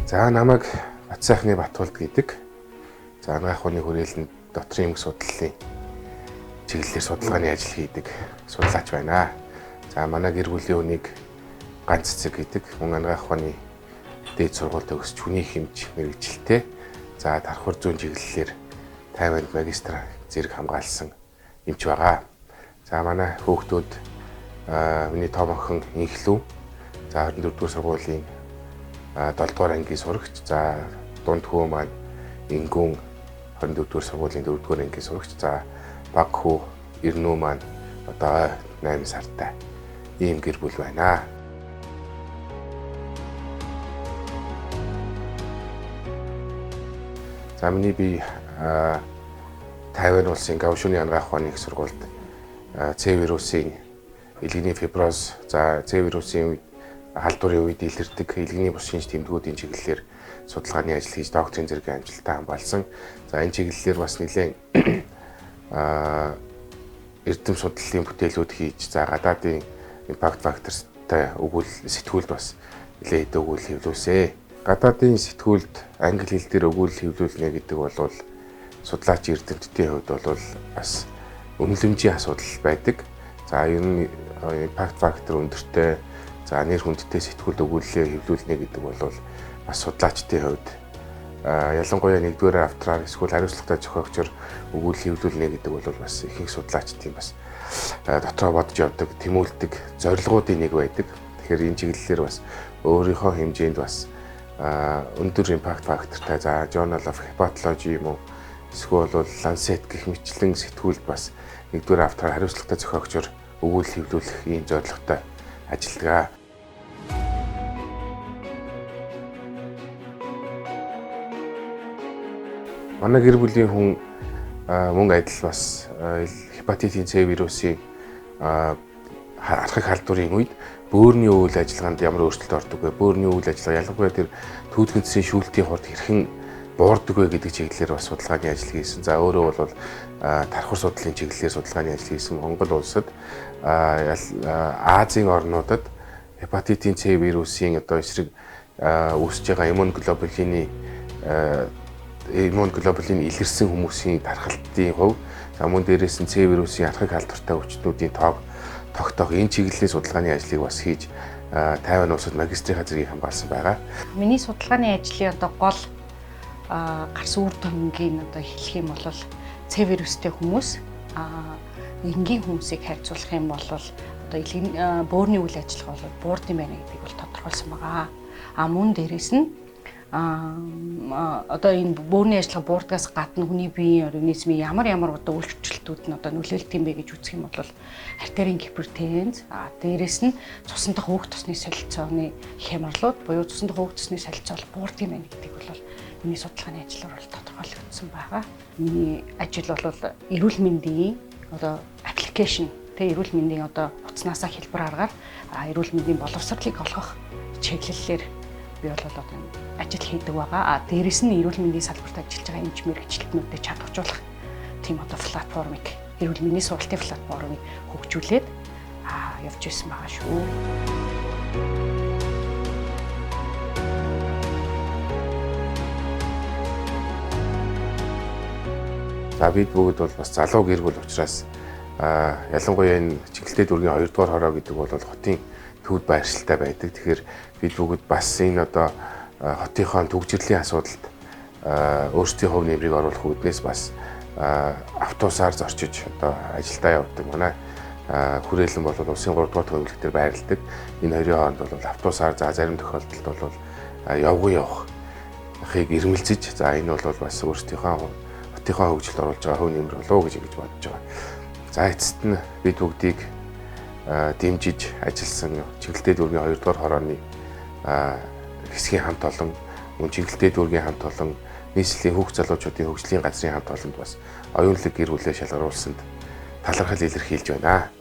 За намайг Батсайхны Батуулд гэдэг. За анагаах ухааны хүрээлэнд дотрын эмгэг судлалын чиглэлээр судалгааны ажил хийдэг судлаач байна. За манай гэр бүлийн хүнийг Ганц Цэцэг гэдэг мөн анагаах ухааны дээд сургуульд төгсч хүний хэмж мэргэжилтэй. За дархур зүүн чиглэлээр тайванд магистр зэрэг хамгаалсан эмч байгаа. За манай хүүхдүүд миний том охин Инхлүү. За 24 дугаар сургуулийн 7 дугаар ангийн сурагч. За дунд хүү маань Ингүүн 24 дугаар сургуулийн 4 дугаар ангийн сурагч. За баг хүү Ирнүү маань одоо 8 сартай ийм гэр бүл байна. За миний би Тайван улсын Гаошууны анагаах ухааны их сургуульд С вирусын илгэний фиброз, за С вирусын халдварын үед илэрдэг илгэний бус шинж тэмдгүүдийн чиглэлээр судалгааны ажил хийж докторийн зэргийн амжилттай хамгаалсан. За энэ чиглэлээр бас нэлээд эрдэм судлалын бүтээлүүд хийж, за гадаадын импакт фактортай сэтгүүлд бас нэлээд өгүүл хэвлүүлсэн. Гадаадын сэтгүүлд англи хэл дээр өгүүл хэвлүүлнэ гэдэг бол судлаач эрдэмтдийн хувьд бол бас үнэлэмжийн асуудал байдаг. За ер нь импакт фактор өндөртэй, за нэр хүндтэй сэтгүүлд өгүүлэлээ хэвлүүлнэ гэдэг бол бас судлаачдын хувьд ялангуяа нэгдүгээр автораар эсвэл хариуцлагатай зохиогчор өгүүлэл хэвлүүлнэ гэдэг бол бас ихэнх судлаачдын бас дотроо бодож явдаг, тэмүүлдэг зорилгоудын нэг байдаг. Тэгэхээр энэ чиглэлээр бас өөрийнхөө хэмжээнд бас өндөр импакт фактортай, за Journal of Hepatology юм уу эсвэл Lancet гэх мэтлэн сэтгүүлд бас нэгдүгээр автораар хариуцлагатай зохиогчор өгүүлэл хэвлүүлэх ийм зорилготой ажилладаг. Манай гэр бүлийн хүн мөн адил бас хепатитын С вирусын архаг халдварын үед бөөрийн үйл ажиллагаанд ямар өөрчлөлт ордог вэ? Бөөрийн үйл ажиллагаа ялангуяа тэр түүтгэндсийн шүүлтийн хурд хэрхэн буурдаг вэ гэдэг чиглэлээр бас судалгааны ажил хийсэн. За өөрөө бол тархур судлалын чиглэлээр судалгааны ажил хийсэн. Монгол улсад Азийн орнуудад хепатитын С вирусын одоо эсрэг үүсэж байгаа иммуноглобулин илэрсэн хүмүүсийн тархалтын хувь, за мөн дээрээс нь С вирусын архаг халдвартай өвчтнүүдийн тоог тогтоох энэ чиглэлийн судалгааны ажлыг бас хийж Тайван улсад магистрийн зэргийг хамгаалсан байгаа. Миний судалгааны ажлын одоо гол гарсан үр дүнгийн одоо хэлэх юм бол С вирустэй хүмүүс энгийн хүмүүсийг харьцуулах юм бол одоо бөөрийн үйл ажиллагаа бол буурд юм байна гэдгийг бол тодорхойлсон байгаа. Мөн дээрээс нь одоо энэ бөөрийн ажиллагаа буурдгаас гадна хүний биеийн организмын ямар одоо өөрчлөлтүүд нь одоо нөлөөлт юм бэ гэж үзэх юм бол артерийн гипертенз, дээрээс нь цусан дахь өөх тосны солилцооны хямралууд буюу цусан дахь өөх тосны солилцоо буурд юм байна гэдгийг бол миний судалгааны ажлаар бол тодорхойлогдсон байгаа. Миний ажил бол эрүүл мэндийн одоо аппликейшн, эрүүл мэндийн одоо утаснасаа хэлбэр аргаар эрүүл мэндийн боловсролыг олгох чиглэлээр би бол одоо ажил хийдэг байгаа. Дээрээс нь эрүүл мэндийн салбарт ажиллаж байгаа эмч мэргэжилтнүүдэд чадваржуулах тийм одоо платформыг, эрүүл мэндийн сургалтын платформыг хөгжүүлээд явж ирсэн байгаа шүү. За бид бүгд бол бас залуу гэр бүл учраас ялангуяа энэ чиглэлтэй дүүргийн 2 дугаар хороо гэдэг бол хотын төвд байршилтай байдаг. Тэгэхээр бид бүгд бас энэ одоо хотынхоо төгжрлийн асуудалд өөрсдийн хувь нэмрийг оруулах үүднээс бас автобусаар зорчиж одоо ажилдаа явдаг. Манай хүрээлэн бол улсын 3 дугаар төвлөлт дээр байрладаг. Энэ хоёрын хооронд бол автобусаар зарим тохиолдолд бол явахыг ирмэлзэж, за энэ бол бас өөрсдийнхөө хотынхоо хөгжилд оруулж байгаа хувь нэмэр болов уу гэж бодож байгаа. За эцэст нь бид бүгдийг дэмжиж ажилласан чиглэлтэй дүүргийн 2 дугаар хорооны хэсгийн хамт олон, мөн чиглэлтэй дүүргийн хамт олон, нийслэлийн хүүхд залуучуудын хөгжлийн газрын хамт олонд бас оюунлаг гэр бүлээ шалгаруулсанд талархал илэрхийлж байна.